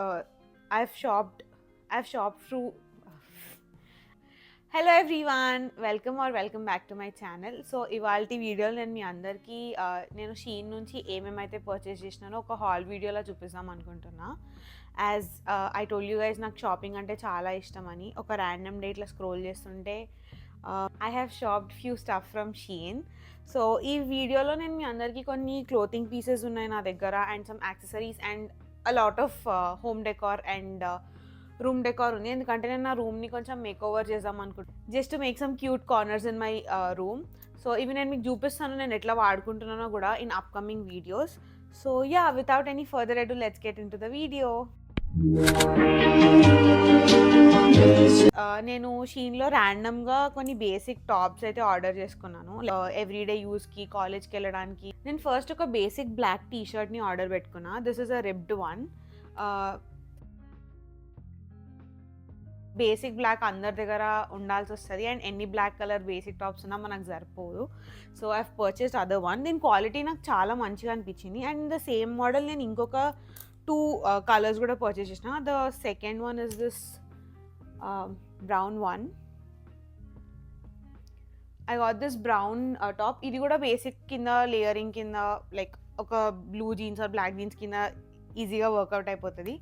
uh, I've shopped through. Hello everyone, welcome back to my channel. So ఇవాల్టి వీడియోలో నేను మీ అందరికీ నేను షీన్ నుంచి ఏమేమైతే పర్చేస్ చేసినానో ఒక హాల్ వీడియోలో చూపిస్తాం అనుకుంటున్నా. As I told you guys, నాకు షాపింగ్ అంటే చాలా ఇష్టం అని. ఒక ర్యాండమ్ డే ఇట్లా స్క్రోల్ చేస్తుంటే I have shopped few stuff from Shein. So ఈ వీడియోలో నేను మీ అందరికీ కొన్ని క్లోతింగ్ పీసెస్ ఉన్నాయి నా దగ్గర, and some accessories and a lot of home decor and room decor ఉంది. ఎందుకంటే నేను నా రూమ్ని కొంచెం మేక్ ఓవర్ చేద్దాం అనుకుంటున్నాను, just to make some cute corners in my room. So ఇవి నేను మీకు చూపిస్తాను నేను ఎట్లా వాడుకుంటున్నానో కూడా in upcoming videos. So yeah, without any further ado, let's get into the video. నేను షీన్లో ర్యాండమ్గా కొన్ని బేసిక్ టాప్స్ అయితే ఆర్డర్ చేసుకున్నాను, ఎవ్రీడే యూస్కి, కాలేజ్కి వెళ్ళడానికి. నేను ఫస్ట్ ఒక బేసిక్ బ్లాక్ టీ షర్ట్ని ఆర్డర్ పెట్టుకున్నా. This is a ribbed one. Basic black అందరి దగ్గర ఉండాల్సి వస్తుంది, అండ్ ఎన్ని బ్లాక్ కలర్ బేసిక్ టాప్స్ ఉన్నా మనకు సరిపోదు. So I purchased other one. దీని క్వాలిటీ నాకు చాలా మంచిగా అనిపించింది. అండ్ ద సేమ్ మోడల్ నేను ఇంకొక 2 కలర్స్ కూడా పర్చేస్ చేసిన. The second one is this brown one. I got this brown top. ఇది కూడా బేసిక్ కింద, లేయరింగ్ కింద, లైక్ ఒక blue jeans or black jeans కింద ఈజీగా వర్కౌట్ అయిపోతుంది.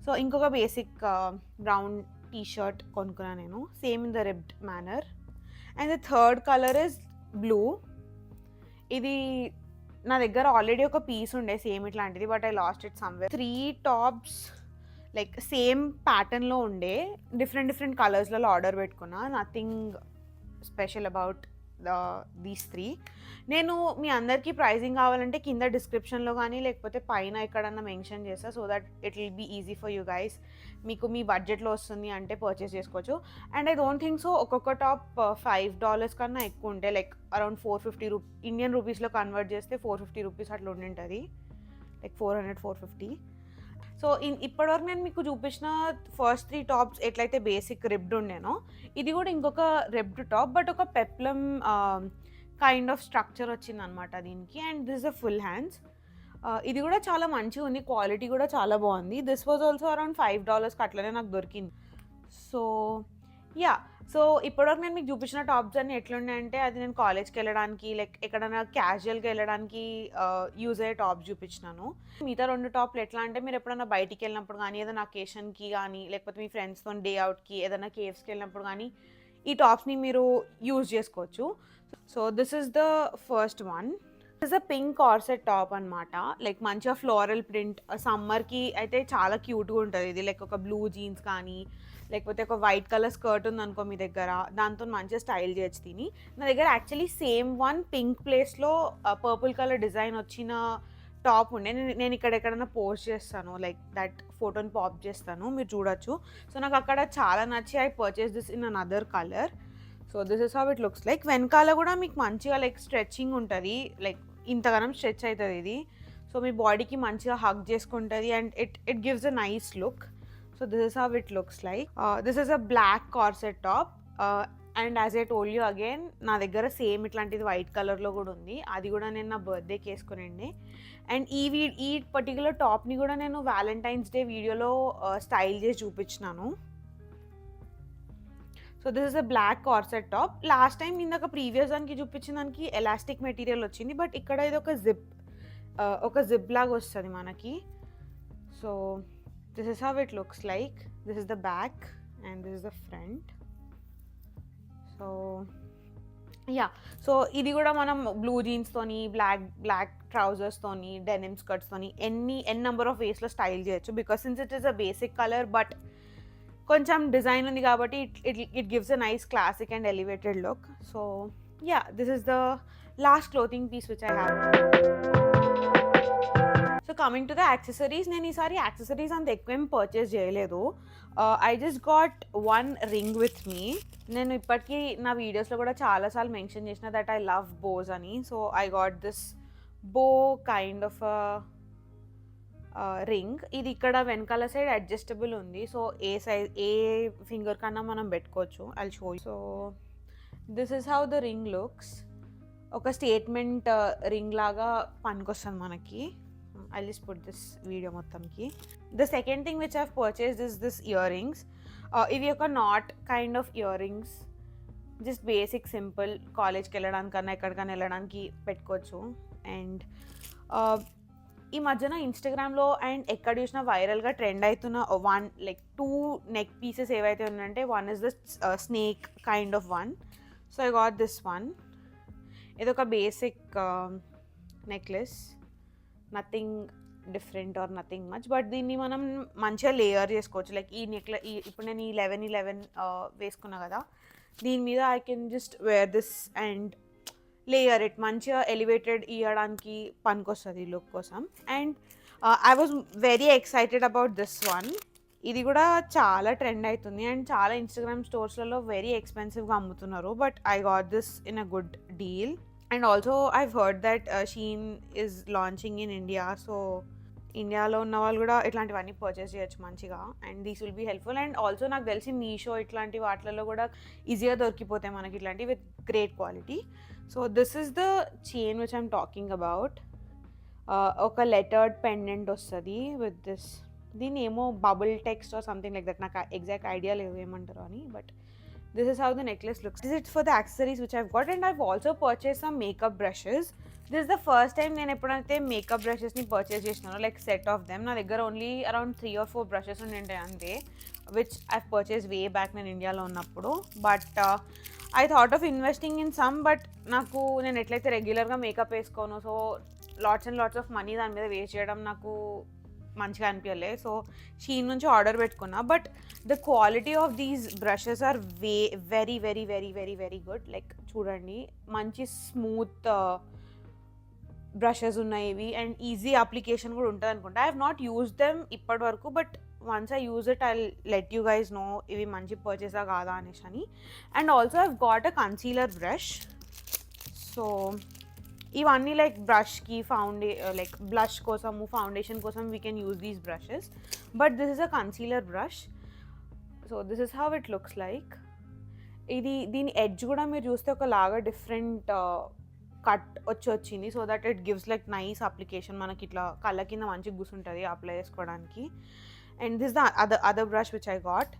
సో ఇంకొక బేసిక్ బ్రౌన్ టీ షర్ట్ కొనుక్కున్నాను నేను, same in the ribbed manner. And the third colour is blue. ఇది నా దగ్గర ఆల్రెడీ ఒక పీస్ ఉండే సేమ్ ఇట్లాంటిది, but I lost it somewhere. 3 tops like same ప్యాటర్న్లో ఉండే, డిఫరెంట్ కలర్స్లలో ఆర్డర్ పెట్టుకున్నా. Nothing special about these 3. నేను మీ అందరికీ ప్రైజింగ్ కావాలంటే కింద డిస్క్రిప్షన్లో కానీ లేకపోతే పైన ఎక్కడన్నా మెన్షన్ చేస్తా, so that it will be easy for you guys. మీకు మీ బడ్జెట్లో వస్తుంది అంటే పర్చేస్ చేసుకోవచ్చు. And I don't think so ఒక్కొక్క టాప్ $5 కన్నా ఎక్కువ ఉంటే, లైక్ అరౌండ్ 450 ఇండియన్ రూపీస్లో కన్వర్ట్ చేస్తే 450 రూపీస్ అట్లా ఉండింటుంది, లైక్ 400-450. సో ఇప్పటివరకు నేను మీకు చూపించిన ఫస్ట్ 3 టాప్స్ ఎట్లయితే బేసిక్ రిబ్డ్ ఉండేనో, ఇది కూడా ఇంకొక రిబ్డ్ టాప్, బట్ ఒక పెప్లం కైండ్ ఆఫ్ స్ట్రక్చర్ వచ్చిందనమాట దీనికి. And this a full hands. ఇది కూడా చాలా మంచిగా ఉంది, క్వాలిటీ కూడా చాలా బాగుంది. దిస్ వాజ్ ఆల్సో అరౌండ్ $5 అట్లనే నాకు దొరికింది. సో యా, సో ఇప్పటివరకు నేను మీకు చూపించిన టాప్స్ అన్నీ ఎట్లున్నాయంటే, అది నేను కాలేజ్కి వెళ్ళడానికి, లైక్ ఎక్కడైనా క్యాజువల్గా వెళ్ళడానికి యూజ్ అయ్యే టాప్స్ చూపించినాను. మిగతా 2 టాప్లు ఎట్లా అంటే, మీరు ఎప్పుడైనా బయటికి వెళ్ళినప్పుడు కానీ, ఏదైనా అకేషన్కి కానీ, లేకపోతే మీ ఫ్రెండ్స్తో డే అవుట్కి, ఏదైనా కేవ్స్కి వెళ్ళినప్పుడు కానీ ఈ టాప్స్ని మీరు యూజ్ చేసుకోవచ్చు. So this is the first one. This is a pink corset top అనమాట, లైక్ మంచిగా ఫ్లోరల్ ప్రింట్. సమ్మర్కి అయితే చాలా క్యూట్గా ఉంటుంది ఇది, లైక్ ఒక బ్లూ జీన్స్ కానీ, లేకపోతే ఒక వైట్ కలర్ స్కర్ట్ ఉందనుకో మీ దగ్గర, దాంతో మంచిగా స్టైల్ చేయొచ్చు తిని. నా దగ్గర యాక్చువల్లీ సేమ్ వన్ పింక్ ప్లేస్లో పర్పుల్ కలర్ డిజైన్ వచ్చిన టాప్ ఉండే. నేను ఇక్కడ ఎక్కడైనా పోస్ట్ చేస్తాను, లైక్ దట్ ఫోటోని పాప్ చేస్తాను, మీరు చూడొచ్చు. సో నాకు అక్కడ చాలా నచ్చి I purchase this in another colour. So this is how it looks like. వెనకాల కూడా మీకు మంచిగా లైక్ స్ట్రెచ్చింగ్ ఉంటుంది, లైక్ ఇంతగానం స్ట్రెచ్ అవుతుంది ఇది. సో మీ బాడీకి మంచిగా హగ్ చేసుకుంటుంది, and it gives a nice look. So this is how it looks like. This is a black corset top, and as I told you again, నా దగ్గర same ఇట్లాంటిది వైట్ కలర్లో కూడా ఉంది. అది కూడా నేను నా బర్త్డేకి వేసుకునండి. అండ్ ఈ పర్టికులర్ టాప్ని కూడా నేను వ్యాలంటైన్స్ డే వీడియోలో స్టైల్ చేసి చూపించినాను. So this is a black corset top. Last time ఇందాక ప్రీవియస్ దానికి చూపించిన దానికి ఎలాస్టిక్ మెటీరియల్ వచ్చింది, బట్ ఇక్కడ ఇది ఒక జిప్ లాగా వస్తుంది మనకి. So this is how it looks like. This is the back and this is the front. So yeah, so ఇది కూడా మనం బ్లూ జీన్స్ తోని, బ్లాక్ ట్రౌజర్స్ తోని, డెనిమ్ స్కర్ట్స్ తోని ఎన్ నెంబర్ ఆఫ్ వేస్లో స్టైల్ చేయొచ్చు, because since it is a basic colour but కొంచెం design ఉంది కాబట్టి it gives a nice classic and elevated look. So yeah, this is the last clothing piece which I have. So coming to the accessories, నేను ఈసారి accessories అంత ఎక్కువ ఏం purchase చేయలేదు. I just got 1 ring with మీ. నేను ఇప్పటికీ నా వీడియోస్లో కూడా చాలాసార్లు మెన్షన్ చేసిన దట్ ఐ లవ్ బోస్ అని. సో ఐ గాట్ దిస్ బో కైండ్ ఆఫ్ రింగ్. ఇది ఇక్కడ వెనకాల సైడ్ అడ్జస్టబుల్ ఉంది, సో ఏ ఫింగర్ కన్నా మనం పెట్టుకోవచ్చు. I show you. So this is how the ring looks. ఒక స్టేట్మెంట్ రింగ్ లాగా పనికొస్తుంది మనకి. I'll just put this video మొత్తంకి. The second thing which I've purchased is this earrings. ఇవి ఒక not kind of earrings, just basic simple కాలేజ్కి వెళ్ళడానికన్నా ఎక్కడికైనా వెళ్ళడానికి పెట్టుకోవచ్చు. అండ్ ఈ మధ్యన ఇన్స్టాగ్రామ్లో అండ్ ఎక్కడ చూసినా వైరల్గా ట్రెండ్ అవుతున్న వన్ లైక్ 2 నెక్ పీసెస్ ఏవైతే ఉన్నాయంటే one is the snake kind of one. So I got this one. ఇదొక basic necklace, nothing different or nothing much, but దీన్ని మనం మంచిగా లేయర్ చేసుకోవచ్చు. లైక్ ఇప్పుడు నేను ఈ 11 వేసుకున్నా కదా, దీని మీద I can just wear this and layer it, మంచిగా ఎలివేటెడ్ ఇవ్వడానికి పనికొస్తుంది లుక్ కోసం. And I was very excited about this one. ఇది కూడా చాలా ట్రెండ్ అవుతుంది అండ్ చాలా ఇన్స్టాగ్రామ్ స్టోర్స్లలో వెరీ ఎక్స్పెన్సివ్గా అమ్ముతున్నారు, but I got this in a good deal. And also I've heard that Shein is launching in India. So ఇండియాలో ఉన్న వాళ్ళు కూడా ఇట్లాంటివన్నీ పర్చేస్ చేయొచ్చు మంచిగా, and these will be helpful. And also నాకు తెలిసి మీషో ఇట్లాంటి వాటిలలో కూడా ఈజీగా దొరికిపోతాయి మనకి ఇట్లాంటివి with great quality. So this is the chain which I'm talking about. ఒక లెటర్డ్ పెండెంట్ వస్తుంది విత్ దిస్, దీన్ని ఏమో bubble text or something like that, నాకు ఎగ్జాక్ట్ ఐడియా లేదు ఏమంటారు అని, but this is how the necklace looks. This is for the accessories which I've got, and I've also purchased some makeup brushes. This is the first time నేను ఎప్పుడైతే makeup బ్రషెస్ని purchase చేసినాను, like set of them. నా దగ్గర only around 3 or 4 brushes ఉంటాయి అంతే, which I've purchase way back నేను ఇండియాలో ఉన్నప్పుడు. But I thought of investing in some, but నాకు నేను ఎట్లయితే రెగ్యులర్గా మేకప్ వేసుకోను, so lots and lots of money దాని మీద వేస్ట్ చేయడం నాకు మంచిగా అనిపించలే. సో షీన్ నుంచి ఆర్డర్ పెట్టుకున్నా, but the quality of these brushes are very very very very very good. Like చూడండి, మంచి స్మూత్ బ్రషెస్ ఉన్నాయి ఇవి, అండ్ ఈజీ అప్లికేషన్ కూడా ఉంటుంది అనుకుంటా. I have not use them ఇప్పటి వరకు, but once I use it I let you guys know ఇవి మంచి పర్చేసా కాదా అనేసి అని. And also I got a concealer brush. So ఇవన్నీ లైక్ బ్రష్కి లైక్ బ్లష్ కోసము ఫౌండేషన్ కోసం we can use these brushes, but this is a concealer brush. So this is how it looks like. దీని ఎడ్జ్ కూడా మీరు చూస్తే ఒకలాగా different cut వచ్చింది, so that it gives like nice application. మనకి ఇట్లా కళ్ళ కింద మంచిగా కూర్చుంటుంది అప్లై చేసుకోవడానికి. And this the other brush which I got.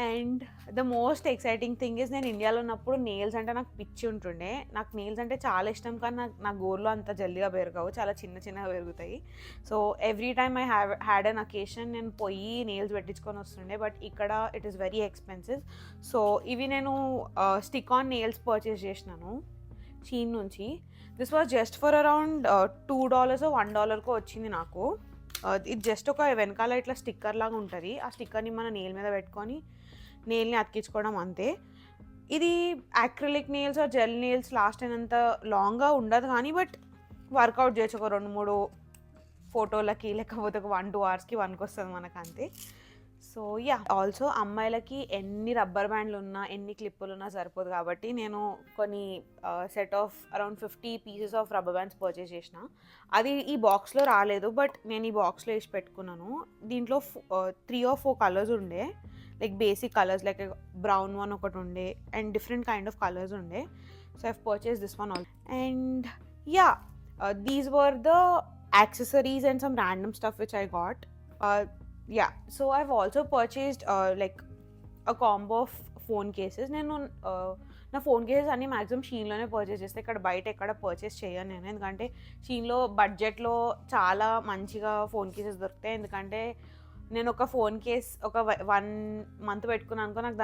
And the most exciting thing is, నేను ఇండియాలో ఉన్నప్పుడు నెయిల్స్ అంటే నాకు పిచ్చి ఉంటుండే. నాకు నెయిల్స్ అంటే చాలా ఇష్టం, కానీ నా గోర్లో అంత జల్దిగా పెరగవు, చాలా చిన్నగా పెరుగుతాయి. So every time I had an occasion నేను పోయి నెయిల్స్ పెట్టించుకొని వస్తుండే, బట్ ఇక్కడ it is very expensive. So ఇవి నేను స్టిక్ ఆన్ నెయిల్స్ పర్చేస్ చేసినాను షీన్ నుంచి. This was just for around $2 or $1 వచ్చింది నాకు. ఇది జస్ట్ ఒక వెనకాల ఇట్లా స్టిక్కర్ లాగా ఉంటుంది, ఆ స్టిక్కర్ని మన నెయిల్ మీద పెట్టుకొని నెయిల్ని అతికించుకోవడం అంతే. ఇది acrylic nails or gel nails last అయినంత లాంగ్గా ఉండదు కానీ, బట్ వర్కౌట్ చేయొచ్చు ఒక 2-3 ఫోటోలకి, లేకపోతే ఒక 1-2 hours వన్కి వస్తుంది మనకు అంతే. సో యా, ఆల్సో అమ్మాయిలకి ఎన్ని రబ్బర్ బ్యాండ్లు ఉన్నా ఎన్ని క్లిప్పులు ఉన్నా సరిపోదు, కాబట్టి నేను కొన్ని set of around 50 pieces of rubber bands purchase చేసిన. అది ఈ బాక్స్లో రాలేదు, బట్ నేను ఈ బాక్స్లో వేసి పెట్టుకున్నాను. దీంట్లో 3 or 4 కలర్స్ ఉండే, like basic colours, like brown one ఒకటి ఉండే and different kind of colours ఉండే. So I've purchase this one also. And yeah, these were the accessories and some random stuff which I got. Yeah, so I've also purchased like a combo of phone cases. నేను నా phone cases అన్నీ maximum షీన్లోనే purchase చేస్తే, ఇక్కడ బయట ఎక్కడ purchase చేయను నేను, ఎందుకంటే షీన్లో బడ్జెట్లో చాలా మంచిగా ఫోన్ కేసెస్ దొరుకుతాయి. ఎందుకంటే నేను ఒక ఫోన్ కేస్ ఒక 1 month పెట్టుకున్నాను అనుకో, నాకు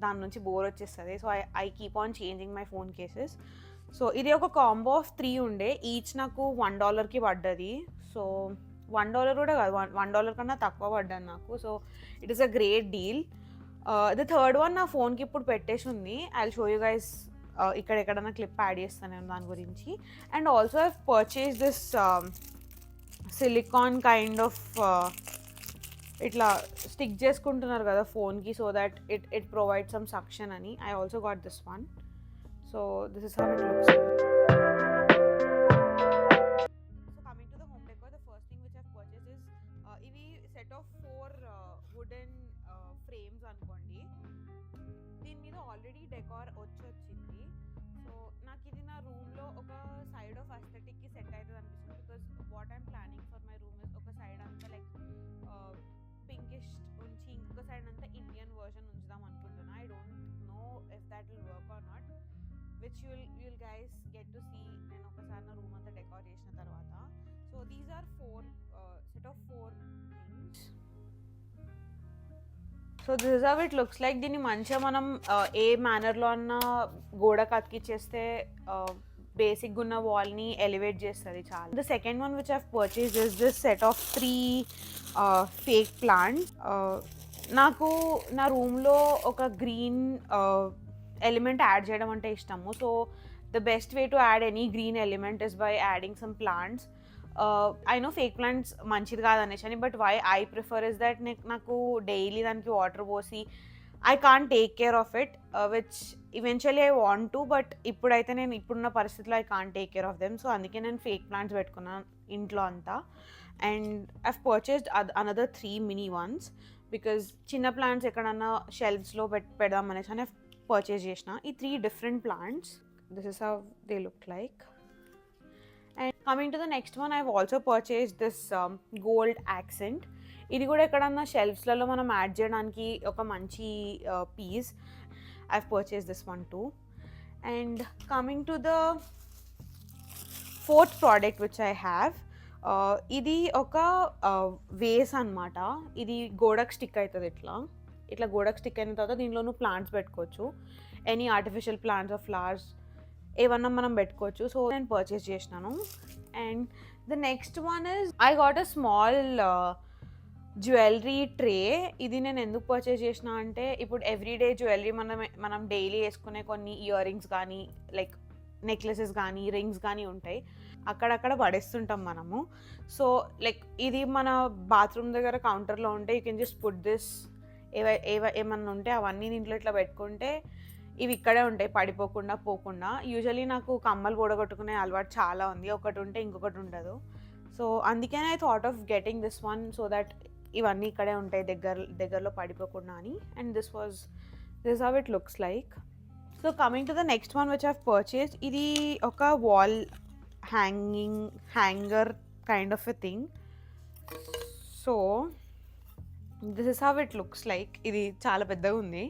దాని నుంచి బోర్ వచ్చేస్తుంది. So I keep on changing my phone cases. So ఇది ఒక కాంబో ఆఫ్ 3 ఉండే, ఈచ్ నాకు $1 పడ్డది. సో $1 కూడా కాదు, $1 కన్నా తక్కువ పడ్డాను నాకు. So it is a great deal. The third one నా ఫోన్కి ఇప్పుడు పెట్టేసి ఉంది. I will show you guys ఇక్కడ ఎక్కడన్నా క్లిప్ యాడ్ చేస్తాను నేను దాని గురించి. And also I purchase this silicone kind of ఇట్లా స్టిక్ చేసుకుంటున్నారు కదా ఫోన్కి, so that it provide some suction అని. I also got this one. So this is how it looks. ఇవి సెట్ ఆఫ్ 4 వుడెన్ ఫ్రేమ్స్ అనుకోండి. దీని మీద ఆల్రెడీ డెకార్ వచ్చింది. సో నాకు ఇది నా రూమ్లో ఒక సైడ్ ఆఫ్ అస్థెటిక్కి సెట్ అవుతుంది అనిపిస్తుంది. because what I'm planning for my room is oka side anta like pinkish unchi inkoka side anta Indian version unchudam anukuntunna. I don't know if that will work or not, which you'll guys get to see నేను ఒకసారి నా room అంతా decor చేసిన తర్వాత. So these are set of 4 things. So this is how it looks like. దీన్ని మంచిగా మనం ఏ మేనర్లో అన్న గోడకు అతికిచ్చేస్తే బేసిక్గా ఉన్న వాల్ని ఎలివేట్ చేస్తుంది చాలా. The second one which I've purchase is this set of 3 fake plants. నాకు నా రూమ్లో ఒక గ్రీన్ ఎలిమెంట్ యాడ్ చేయడం అంటే ఇష్టము. So the best way to add any green element is by adding some plants. I know fake plants మంచిది కాదనేసి అని, but why I prefer is that నాకు డైలీ దానికి వాటర్ పోసి I can't take care of it, which eventually I want to, but ఇప్పుడైతే నేను ఇప్పుడున్న పరిస్థితిలో I can't take care of them. So అందుకే నేను ఫేక్ ప్లాంట్స్ పెట్టుకున్నాను ఇంట్లో అంతా. And I've purchased another 3 mini ones because చిన్న ప్లాంట్స్ ఎక్కడన్నా షెల్ఫ్స్లో పెడదాం అనేసి అని పర్చేస్ చేసిన ఈ 3 different plants. This is how they look like. And coming to the next one, I've also purchased this gold accent. ఇది కూడా ఎక్కడన్నా షెల్ఫ్స్లలో మనం యాడ్ చేయడానికి ఒక మంచి piece. I've purchased this one too. And coming to the fourth product which I have, ఇది ఒక వేస్ అనమాట. ఇది గోడకు స్టిక్ అవుతుంది. ఇట్లా గోడకు స్టిక్ అయిన తర్వాత దీనిలోనూ ప్లాంట్స్ పెట్టుకోవచ్చు. Any artificial plants or flowers ఏమన్నా మనం పెట్టుకోవచ్చు. సో నేను పర్చేస్ చేసినాను. And the next one is I got a small jewellery tray. ఇది నేను ఎందుకు పర్చేస్ చేసిన అంటే ఇప్పుడు ఎవ్రీడే జ్యువెలరీ మనం డైలీ వేసుకునే కొన్ని ఇయర్ రింగ్స్ కానీ లైక్ నెక్లెసెస్ కానీ రింగ్స్ కానీ ఉంటాయి, అక్కడక్కడ పడేస్తుంటాం మనము. సో లైక్ ఇది మన బాత్రూమ్ దగ్గర కౌంటర్లో ఉంటే you can just put this. ఏమన్నా ఉంటే అవన్నీ దీంట్లో ఇట్లా పెట్టుకుంటే ఇవి ఇక్కడే ఉంటాయి పడిపోకుండా పోకుండా. యూజువలీ నాకు కమ్మలు కూడగొట్టుకునే అలవాటు చాలా ఉంది, ఒకటి ఉంటే ఇంకొకటి ఉండదు. సో అందుకనే I thought of getting this one so that ఇవన్నీ ఇక్కడే ఉంటాయి దగ్గరలో పడిపోకుండా అని. And this how it looks like. So coming to the next one which I've purchased, ఇది ఒక wall hanger kind of a thing. So this is how it looks like. ఇది చాలా పెద్దగా ఉంది.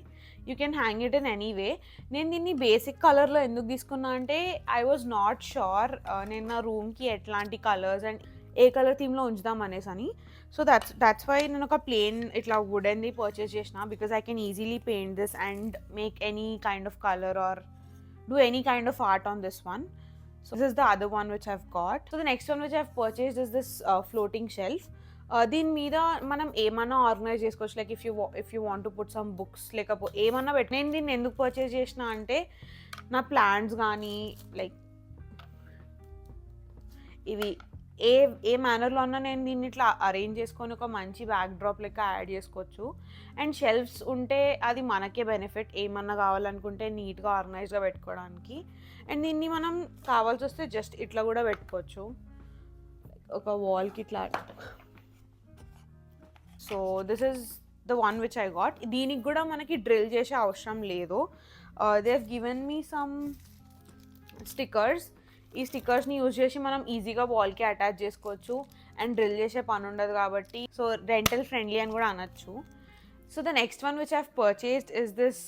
You can hang it in any way. నేను దీన్ని basic కలర్లో ఎందుకు తీసుకున్నా అంటే ఐ వాజ్ నాట్ షూర్ నేను నా రూమ్కి ఎట్లాంటి కలర్స్ అండ్ ఏ కలర్ థీమ్లో ఉంచుదాం అనేసి అని. సో దట్స్ వై నేను ఒక ప్లెయిన్ ఇట్లా వుడెన్ది పర్చేస్ చేసిన, because I can easily paint this and make any kind of colour or do any kind of art on this one. So this is the other one which I've got. So the next one which I've purchased is this floating shelf. దీని మీద మనం ఏమన్నా organise చేసుకోవచ్చు. Like if you want to put some books లేకపోతే ఏమన్నా నేను దీన్ని ఎందుకు పర్చేస్ చేసిన అంటే నా ప్లాంట్స్ కానీ లైక్ ఇవి ఏ మేనర్లో అన్నా నేను దీన్ని ఇట్లా అరేంజ్ చేసుకొని ఒక మంచి బ్యాక్ డ్రాప్ లెక్క యాడ్ చేసుకోవచ్చు. అండ్ షెల్ఫ్స్ ఉంటే అది మనకే బెనిఫిట్, ఏమన్నా కావాలనుకుంటే నీట్గా ఆర్గనైజ్గా పెట్టుకోవడానికి. అండ్ దీన్ని మనం కావాల్సి వస్తే జస్ట్ ఇట్లా కూడా పెట్టుకోవచ్చు ఒక వాల్కి ఇట్లా. So this is the one which I got. దీనికి కూడా మనకి డ్రిల్ చేసే అవసరం లేదు. They have given me some stickers. ఈ స్టిక్కర్స్ని యూజ్ చేసి మనం ఈజీగా వాల్కి అటాచ్ చేసుకోవచ్చు అండ్ డ్రిల్ చేసే పని ఉండదు కాబట్టి. సో రెంటల్ ఫ్రెండ్లీ అని కూడా అనొచ్చు. So the next one which I've purchased is this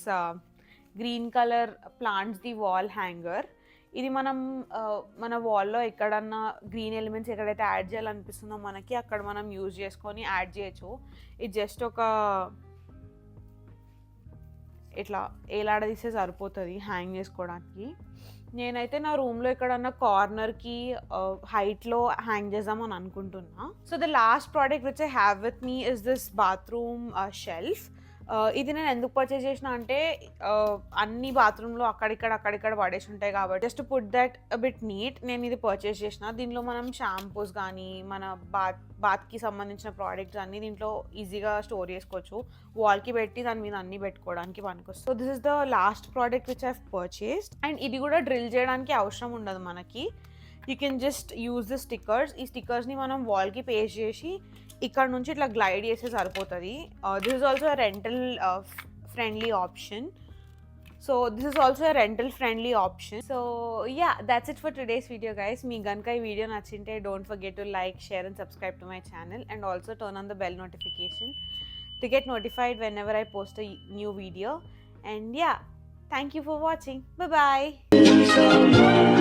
green colour plants the wall hanger. ఇది మనం మన వాల్లో ఎక్కడన్నా గ్రీన్ ఎలిమెంట్స్ ఎక్కడైతే యాడ్ చేయాలనిపిస్తుందో మనకి అక్కడ మనం యూజ్ చేసుకొని యాడ్ చేయొచ్చు. ఇది జస్ట్ ఒక ఇట్లా ఏలాడదీస్తే సరిపోతుంది హ్యాంగ్ చేసుకోవడానికి. నేనైతే నా రూమ్లో ఎక్కడన్నా కార్నర్కి హైట్లో హ్యాంగ్ చేద్దామని అనుకుంటున్నా. So the last product which I have with me is this bathroom shelf. ఇది నేను ఎందుకు పర్చేస్ చేసిన అంటే అన్ని బాత్రూంలో అక్కడిక్కడ పడేసి ఉంటాయి కాబట్టి just put that bit neat నేను ఇది పర్చేస్ చేసిన. దీనిలో మనం షాంపూస్ కానీ మన బాత్కి సంబంధించిన ప్రోడక్ట్స్ అన్నీ దీంట్లో ఈజీగా స్టోర్ చేసుకోవచ్చు. వాల్కి పెట్టి దాని మీద అన్నీ పెట్టుకోవడానికి పనికొస్తుంది. So this is the last product which I've purchased. And ఇది కూడా డ్రిల్ చేయడానికి అవసరం ఉండదు మనకి. You can just use the stickers. ఈ స్టిక్కర్స్ని మనం వాల్కి పేస్ట్ చేసి ఇక్కడ నుంచి ఇట్లా గ్లైడ్ చేస్తే సరిపోతుంది. This is also rental friendly option. So this is also a rental friendly option. So yeah, that's it for today's video guys. మీ గనుక ఈ video నచ్చింటే don't forget to like, share and subscribe to my channel, and also turn on the bell notification to get notified whenever I post a new video. And yeah, thank you for watching. Bye bye.